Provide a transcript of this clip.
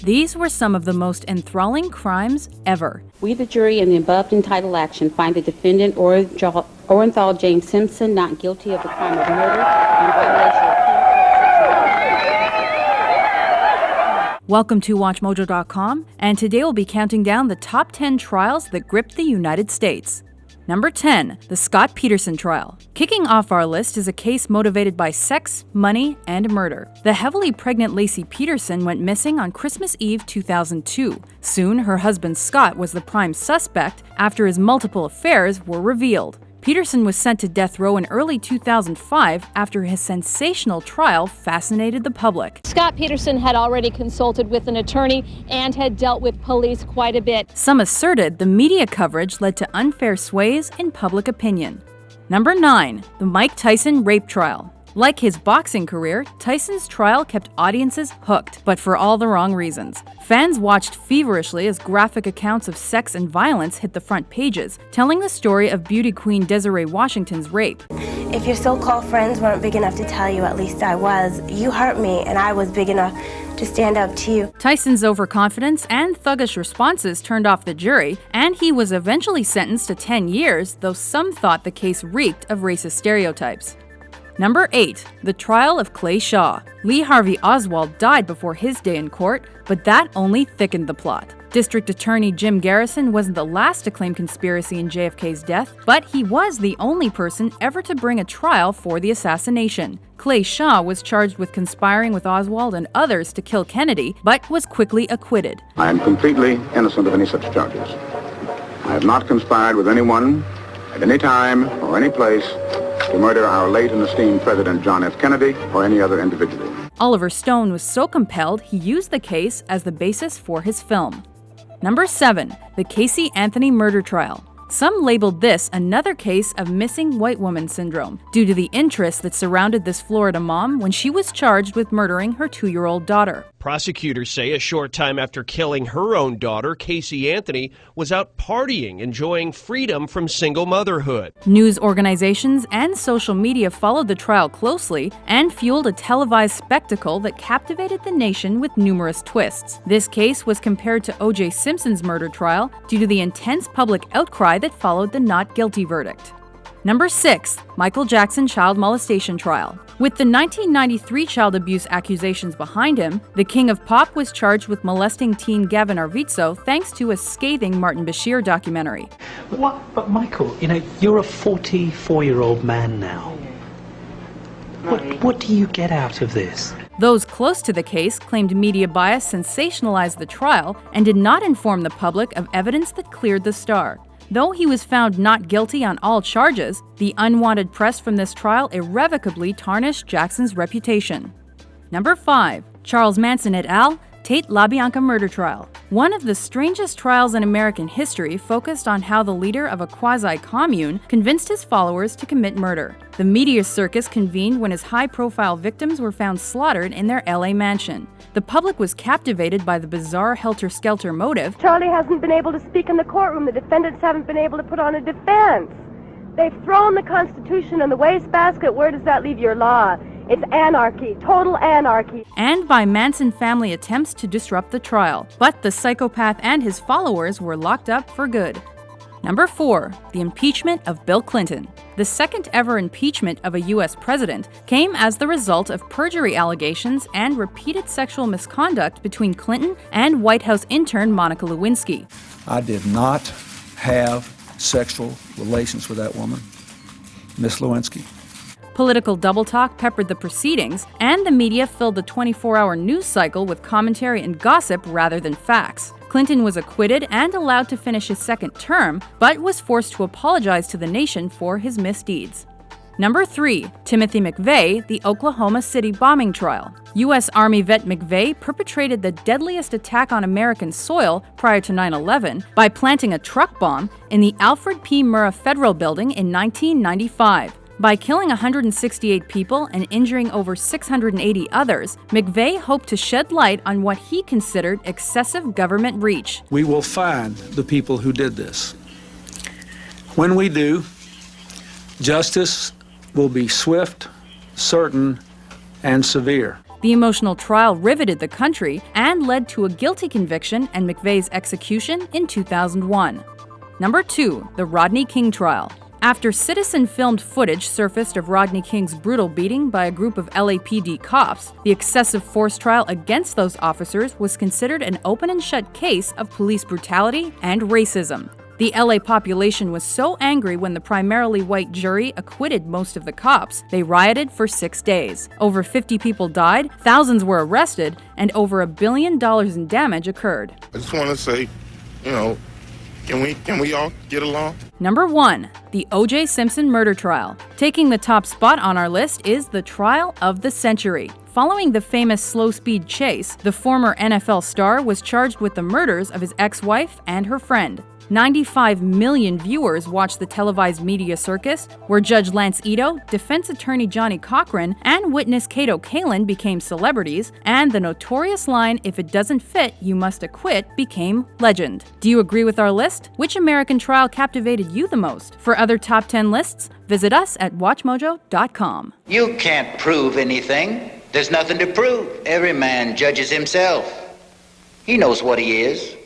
These were some of the most enthralling crimes ever. We, the jury, in the above entitled action, find the defendant Orenthal James Simpson not guilty of the crime of murder in violation of Welcome to WatchMojo.com, and today we'll be counting down the top 10 trials that gripped the United States. Number 10, the Scott Peterson trial. Kicking off our list is a case motivated by sex, money, and murder. The heavily pregnant Lacey Peterson went missing on Christmas Eve 2002. Soon, her husband Scott was the prime suspect after his multiple affairs were revealed. Peterson was sent to death row in early 2005 after his sensational trial fascinated the public. Scott Peterson had already consulted with an attorney and had dealt with police quite a bit. Some asserted the media coverage led to unfair sways in public opinion. Number 9, the Mike Tyson rape trial. Like his boxing career, Tyson's trial kept audiences hooked, but for all the wrong reasons. Fans watched feverishly as graphic accounts of sex and violence hit the front pages, telling the story of beauty queen Desiree Washington's rape. If your so-called friends weren't big enough to tell you, at least I was. You hurt me, and I was big enough to stand up to you. Tyson's overconfidence and thuggish responses turned off the jury, and he was eventually sentenced to 10 years, though some thought the case reeked of racist stereotypes. Number 8, the trial of Clay Shaw. Lee Harvey Oswald died before his day in court, but that only thickened the plot. District Attorney Jim Garrison wasn't the last to claim conspiracy in JFK's death, but he was the only person ever to bring a trial for the assassination. Clay Shaw was charged with conspiring with Oswald and others to kill Kennedy, but was quickly acquitted. I am completely innocent of any such charges. I have not conspired with anyone at any time or any place to murder our late and esteemed President John F. Kennedy or any other individual. Oliver Stone was so compelled he used the case as the basis for his film. Number 7, the Casey Anthony murder trial. Some labeled this another case of missing white woman syndrome due to the interest that surrounded this Florida mom when she was charged with murdering her 2-year-old daughter. Prosecutors say a short time after killing her own daughter, Casey Anthony was out partying, enjoying freedom from single motherhood. News organizations and social media followed the trial closely and fueled a televised spectacle that captivated the nation with numerous twists. This case was compared to O.J. Simpson's murder trial due to the intense public outcry that followed the not guilty verdict. Number 6, Michael Jackson child molestation trial. With the 1993 child abuse accusations behind him, the King of Pop was charged with molesting teen Gavin Arvizo thanks to a scathing Martin Bashir documentary. What? But Michael, you're a 44-year-old man now. What do you get out of this? Those close to the case claimed media bias sensationalized the trial and did not inform the public of evidence that cleared the star. Though he was found not guilty on all charges, the unwanted press from this trial irrevocably tarnished Jackson's reputation. Number 5, Charles Manson et al., Tate-LaBianca murder trial. One of the strangest trials in American history focused on how the leader of a quasi-commune convinced his followers to commit murder. The media circus convened when his high-profile victims were found slaughtered in their LA mansion. The public was captivated by the bizarre helter-skelter motive. Charlie hasn't been able to speak in the courtroom. The defendants haven't been able to put on a defense. They've thrown the Constitution in the wastebasket. Where does that leave your law? It's anarchy, total anarchy. And by Manson family attempts to disrupt the trial. But the psychopath and his followers were locked up for good. Number 4, the impeachment of Bill Clinton. The second ever impeachment of a U.S. president came as the result of perjury allegations and repeated sexual misconduct between Clinton and White House intern Monica Lewinsky. I did not have sexual relations with that woman, Miss Lewinsky. Political double talk peppered the proceedings, and the media filled the 24-hour news cycle with commentary and gossip rather than facts. Clinton was acquitted and allowed to finish his second term, but was forced to apologize to the nation for his misdeeds. Number 3, Timothy McVeigh, the Oklahoma City bombing trial. U.S. Army vet McVeigh perpetrated the deadliest attack on American soil prior to 9/11 by planting a truck bomb in the Alfred P. Murrah Federal Building in 1995. By killing 168 people and injuring over 680 others, McVeigh hoped to shed light on what he considered excessive government reach. We will find the people who did this. When we do, justice will be swift, certain, and severe. The emotional trial riveted the country and led to a guilty conviction and McVeigh's execution in 2001. Number 2. The Rodney King trial. After citizen-filmed footage surfaced of Rodney King's brutal beating by a group of LAPD cops, the excessive force trial against those officers was considered an open-and-shut case of police brutality and racism. The LA population was so angry when the primarily white jury acquitted most of the cops, they rioted for 6 days. Over 50 people died, thousands were arrested, and over $1 billion in damage occurred. I just want to say, can we all get along? Number 1. The O.J. Simpson murder trial. Taking the top spot on our list is the trial of the century. Following the famous slow-speed chase, the former NFL star was charged with the murders of his ex-wife and her friend. 95 million viewers watched the televised media circus, where Judge Lance Ito, defense attorney Johnny Cochran, and witness Kato Kalin became celebrities, and the notorious line, "If it doesn't fit, you must acquit," became legend. Do you agree with our list? Which American trial captivated you the most? For other top 10 lists, visit us at WatchMojo.com. You can't prove anything. There's nothing to prove. Every man judges himself. He knows what he is.